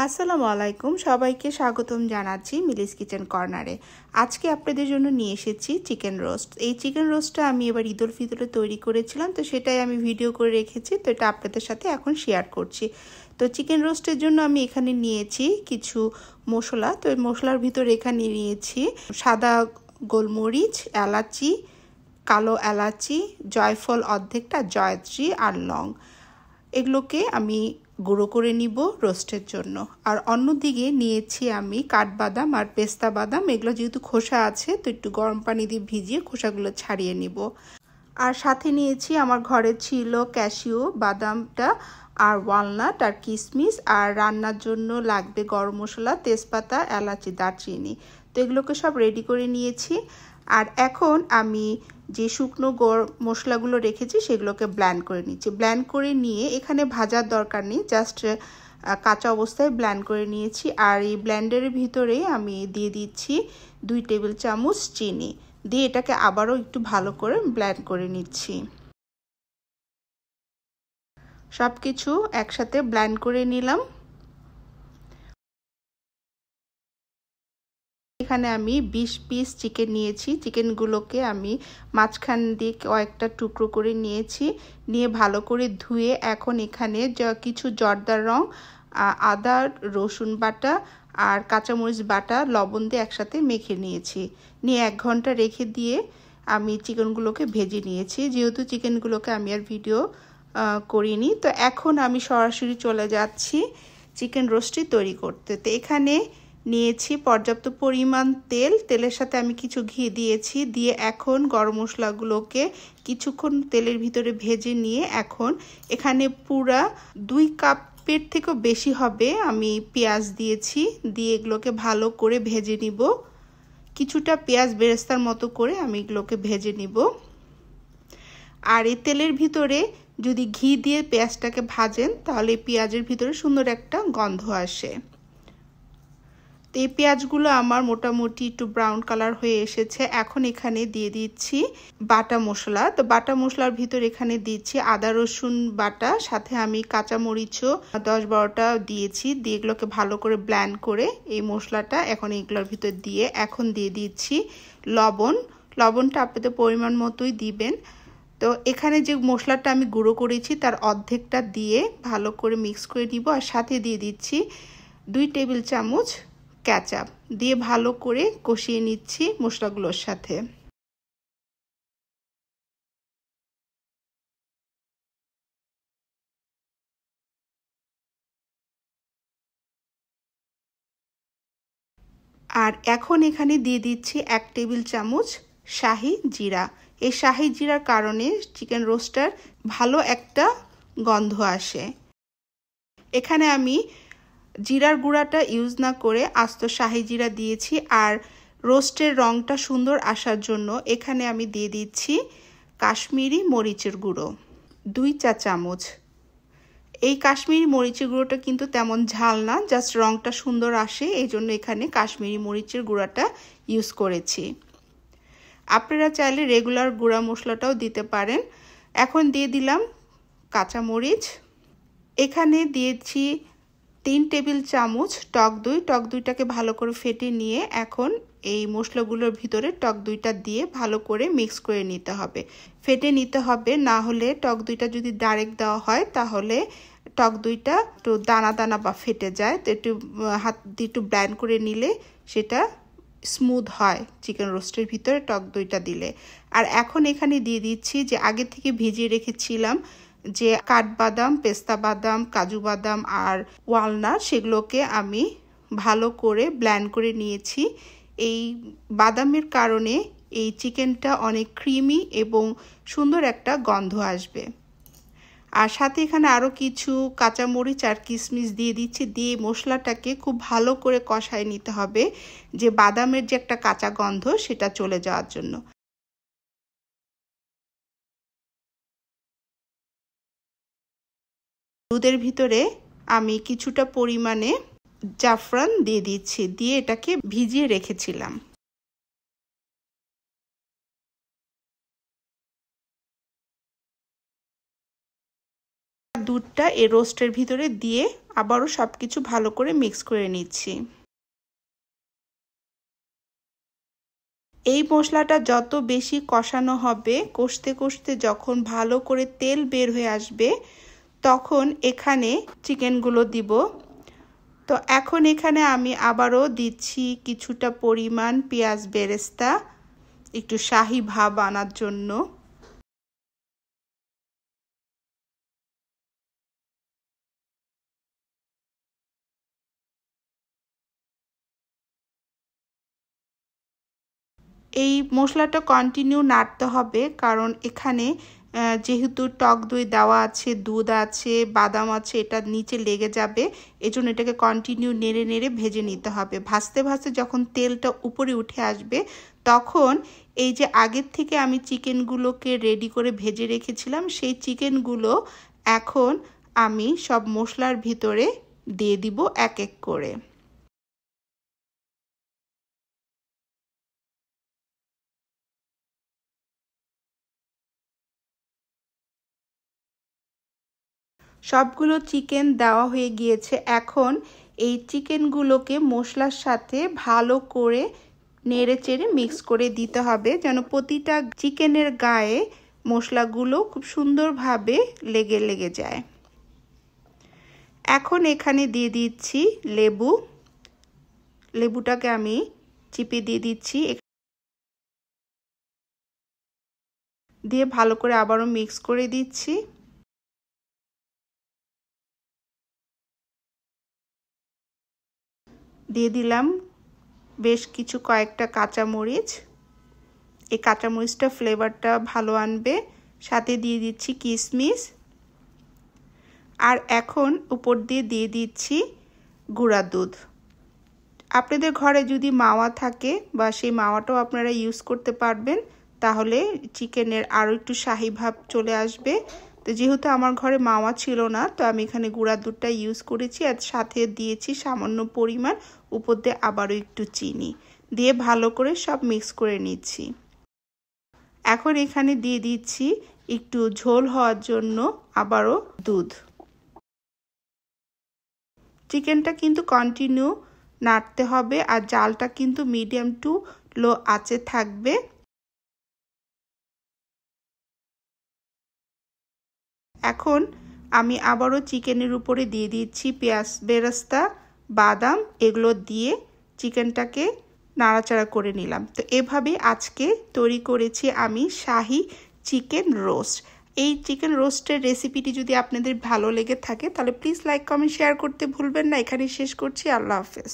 আসসালামু আলাইকুম, সবাইকে স্বাগতম জানাচ্ছি মিলিস কিচেন কর্নারে। আজকে আপনাদের জন্য নিয়ে এসেছি চিকেন রোস্ট। এই চিকেন রোস্টটা আমি এবার ঈদ উল ফিতরে তৈরি করেছিলাম, তো সেটাই আমি ভিডিও করে রেখেছি, তো এটা আপনাদের সাথে এখন শেয়ার করছি। তো চিকেন রোস্টের জন্য আমি এখানে নিয়েছি কিছু মশলা। তো এই মশলার ভিতরে এখানে নিয়েছি সাদা গোলমরিচ, এলাচি, কালো এলাচি, জয়ফল অর্ধেকটা, জয়ত্রী আর লং। এগুলোকে আমি গুঁড়ো করে নিব রোস্টের জন্য। আর অন্যদিকে নিয়েছি আমি কাঠবাদাম আর পেস্তা বাদাম। এগুলো যেহেতু খোসা আছে, তো একটু গরম পানি দিয়ে ভিজিয়ে খোসাগুলো ছাড়িয়ে নিব। আর সাথে নিয়েছি আমার ঘরে ছিল ক্যাশিউ বাদামটা আর ওয়ালনাট আর কিশমিশ। আর রান্নার জন্য লাগবে গরম মশলা, তেজপাতা, এলাচি, দারচিনি। তো এগুলোকে সব রেডি করে নিয়েছি। আর এখন আমি যে শুকনো মশলাগুলো রেখেছি সেগুলোকে ব্লেন্ড করে নিচ্ছি। ব্লেন্ড করে নিয়ে এখানে ভাজার দরকার নেই, জাস্ট কাঁচা অবস্থায় ব্লেন্ড করে নিয়েছি। আর এই ব্লেন্ডারের ভিতরে আমি দিয়ে দিচ্ছি 2 টেবিল চামচ চিনি, দিয়ে এটাকে আবারও একটু ভালো করে ব্লেন্ড করে নিচ্ছি। সব কিছু একসাথে ব্লেন্ড করে নিলাম। এখানে আমি 20 পিস চিকেন নিয়েছি। চিকেনগুলোকে আমি মাঝখান দিয়ে কয়েকটা টুকরো করে নিয়েছি, নিয়ে ভালো করে ধুয়ে এখন এখানে কিছু জর্দার রং, আদা রসুন বাটা আর কাঁচামরিচ বাটা লবণ দিয়ে একসাথে মেখে নিয়েছি। নিয়ে 1 ঘন্টা রেখে দিয়ে আমি চিকেনগুলোকে ভেজে নিয়েছি। যেহেতু চিকেনগুলোকে আমি আর ভিডিও করিনি, তো এখন আমি সরাসরি চলে যাচ্ছি চিকেন রোস্টটি তৈরি করতে। তো এখানে নিয়েছি পর্যাপ্ত পরিমাণ তেল, তেলের সাথে আমি কিছু ঘি দিয়েছি, দিয়ে এখন গরম মশলাগুলোকে কিছুক্ষণ তেলের ভিতরে ভেজে নিয়ে এখন এখানে পুরা 2 কাপের থেকেও বেশি হবে আমি পেঁয়াজ দিয়েছি, দিয়ে এগুলোকে ভালো করে ভেজে নিব। কিছুটা পেঁয়াজ বেরেস্তার মতো করে আমি এগুলোকে ভেজে নিব। আর এই তেলের ভিতরে যদি ঘি দিয়ে পেঁয়াজটাকে ভাজেন তাহলে পেঁয়াজের ভিতরে সুন্দর একটা গন্ধ আসে। তো এই পেঁয়াজগুলো আমার মোটামুটি একটু ব্রাউন কালার হয়ে এসেছে। এখন এখানে দিয়ে দিচ্ছি বাটা মশলা। তো বাটা মশলার ভিতর এখানে দিচ্ছি আদা রসুন বাটা, সাথে আমি কাঁচামরিচও 10-12টা দিয়েছি, দিয়ে এগুলোকে ভালো করে ব্লেন্ড করে এই মশলাটা এখন এগুলোর ভিতর দিয়ে এখন দিয়ে দিচ্ছি লবণ। লবণটা আপনাদের পরিমাণ মতোই দিবেন। তো এখানে যে মশলাটা আমি গুঁড়ো করেছি তার অর্ধেকটা দিয়ে ভালো করে মিক্স করে নিব। আর সাথে দিয়ে দিচ্ছি 2 টেবিল চামচ কেচাপ, দিয়ে ভালো করে কষিয়ে নিচ্ছি মশলাগুলোর সাথে। আর এখন এখানে দিয়ে দিচ্ছি 1 টেবিল চামচ শাহি জিরা। এই শাহি জিরার কারণে চিকেন রোস্টার ভালো একটা গন্ধ আসে। এখানে আমি জিরার গুঁড়াটা ইউজ না করে আস্ত শাহি জিরা দিয়েছি। আর রোস্টের রঙটা সুন্দর আসার জন্য এখানে আমি দিয়ে দিচ্ছি কাশ্মীরি মরিচের গুঁড়ো 2 চা চামচ। এই কাশ্মীরি মরিচের গুঁড়োটা কিন্তু তেমন ঝাল না, জাস্ট রঙটা সুন্দর আসে, এই জন্য এখানে কাশ্মীরি মরিচের গুঁড়াটা ইউজ করেছি। আপনারা চাইলে রেগুলার গুঁড়া মশলাটাও দিতে পারেন। এখন দিয়ে দিলাম কাঁচামরিচ। এখানে দিয়েছি 3 টেবিল চামচ টক দই। টক দইটাকে ভালো করে ফেটে নিয়ে এখন এই মশলাগুলোর ভিতরে টক দইটা দিয়ে ভালো করে মিক্স করে নিতে হবে, ফেটে নিতে হবে, না হলে টক দইটা যদি ডাইরেক্ট দেওয়া হয় তাহলে টক দইটা একটু দানা দানা বা ফেটে যায়। তো একটু হাত দিয়ে একটু ব্লেন্ড করে নিলে সেটা স্মুথ হয় চিকেন রোস্টের ভিতরে টক দইটা দিলে। আর এখন এখানে দিয়ে দিচ্ছি যে আগে থেকে ভিজিয়ে রেখেছিলাম যে কাঠবাদাম, পেস্তা বাদাম, কাজু বাদাম আর ওয়ালনাট, সেগুলোকে আমি ভালো করে ব্লেন্ড করে নিয়েছি। এই বাদামের কারণে এই চিকেনটা অনেক ক্রিমি এবং সুন্দর একটা গন্ধ আসবে। আর সাথে এখানে আরও কিছু কাঁচামরিচ আর কিশমিশ দিয়ে দিচ্ছি, দিয়ে মশলাটাকে খুব ভালো করে কষায় নিতে হবে, যে বাদামের যে একটা কাঁচা গন্ধ সেটা চলে যাওয়ার জন্য। দুধের ভিতরে আমি কিছুটা পরিমাণে জাফরান দিয়ে দিচ্ছি, দিয়ে এটাকে ভিজিয়ে রেখেছিলাম। দুধটা এই রোস্টের ভিতরে দিয়ে আবারও সবকিছু ভালো করে মিক্স করে নিচ্ছি। এই মশলাটা যত বেশি কষানো হবে, কষতে কষতে যখন ভালো করে তেল বের হয়ে আসবে তখন এখানে চিকেনগুলো দিব। তো এখন এখানে আমি আবারও দিচ্ছি কিছুটা পরিমাণ পেঁয়াজ বেরেস্তা, একটু শাহি ভাব আনার জন্য। এই মশলাটা কন্টিনিউ নাড়তে হবে, কারণ এখানে যেহেতু টক দই দেওয়া আছে, দুধ আছে, বাদাম আছে, এটা নিচে লেগে যাবে। এজন্য এটাকে কন্টিনিউ নেড়ে নেড়ে ভেজে নিতে হবে। ভাজতে ভাজতে যখন তেলটা উপরে উঠে আসবে তখন এই যে আগের থেকে আমি চিকেনগুলোকে রেডি করে ভেজে রেখেছিলাম, সেই চিকেনগুলো এখন আমি সব মশলার ভিতরে দিয়ে দিব এক এক করে। সবগুলো চিকেন দেওয়া হয়ে গিয়েছে। এখন এই চিকেনগুলোকে মশলার সাথে ভালো করে নেড়ে চেড়ে মিক্স করে দিতে হবে, যেন প্রতিটা চিকেনের গায়ে মশলাগুলো খুব সুন্দরভাবে লেগে লেগে যায়। এখন এখানে দিয়ে দিচ্ছি লেবু। লেবুটাকে আমি চিপে দিয়ে দিচ্ছি, দিয়ে ভালো করে আবারও মিক্স করে দিচ্ছি। দিয়ে দিলাম বেশ কিছু কয়েকটা কাঁচামরিচ। এই কাঁচামরিচটা ফ্লেভারটা ভালো আনবে। সাথে দিয়ে দিচ্ছি কিশমিশ। আর এখন উপর দিয়ে দিয়ে দিচ্ছি গুঁড়া দুধ। আপনাদের ঘরে যদি মাওয়া থাকে বা সেই মাওয়াটাও আপনারা ইউজ করতে পারবেন, তাহলে চিকেনের আরও একটু শাহি ভাব চলে আসবে। তো যেহেতু আমার ঘরে মাওয়া ছিল না, তো আমি এখানে গুঁড়া দুধটা ইউজ করেছি। আর সাথে দিয়েছি সামান্য পরিমাণ উপর দিয়ে আবারও একটু চিনি দিয়ে ভালো করে সব মিক্স করে নিচ্ছি। এখন এখানে দিয়ে দিচ্ছি একটু ঝোল হওয়ার জন্য আবারও দুধ। চিকেনটা কিন্তু কন্টিনিউ নাড়তে হবে, আর জালটা কিন্তু মিডিয়াম টু লো আঁচে থাকবে। এখন আমি আবারও চিকেনের উপরে দিয়ে দিচ্ছি পেঁয়াজ বেরেস্তা, বাদাম, এগুলো দিয়ে চিকেনটাকে নাড়াচাড়া করে নিলাম। তো এভাবে আজকে তৈরি করেছি আমি শাহি চিকেন রোস্ট। এই চিকেন রোস্টের রেসিপিটি যদি আপনাদের ভালো লেগে থাকে তাহলে প্লিজ লাইক, কমেন্ট, শেয়ার করতে ভুলবেন না। এখানেই শেষ করছি। আল্লাহ হাফেজ।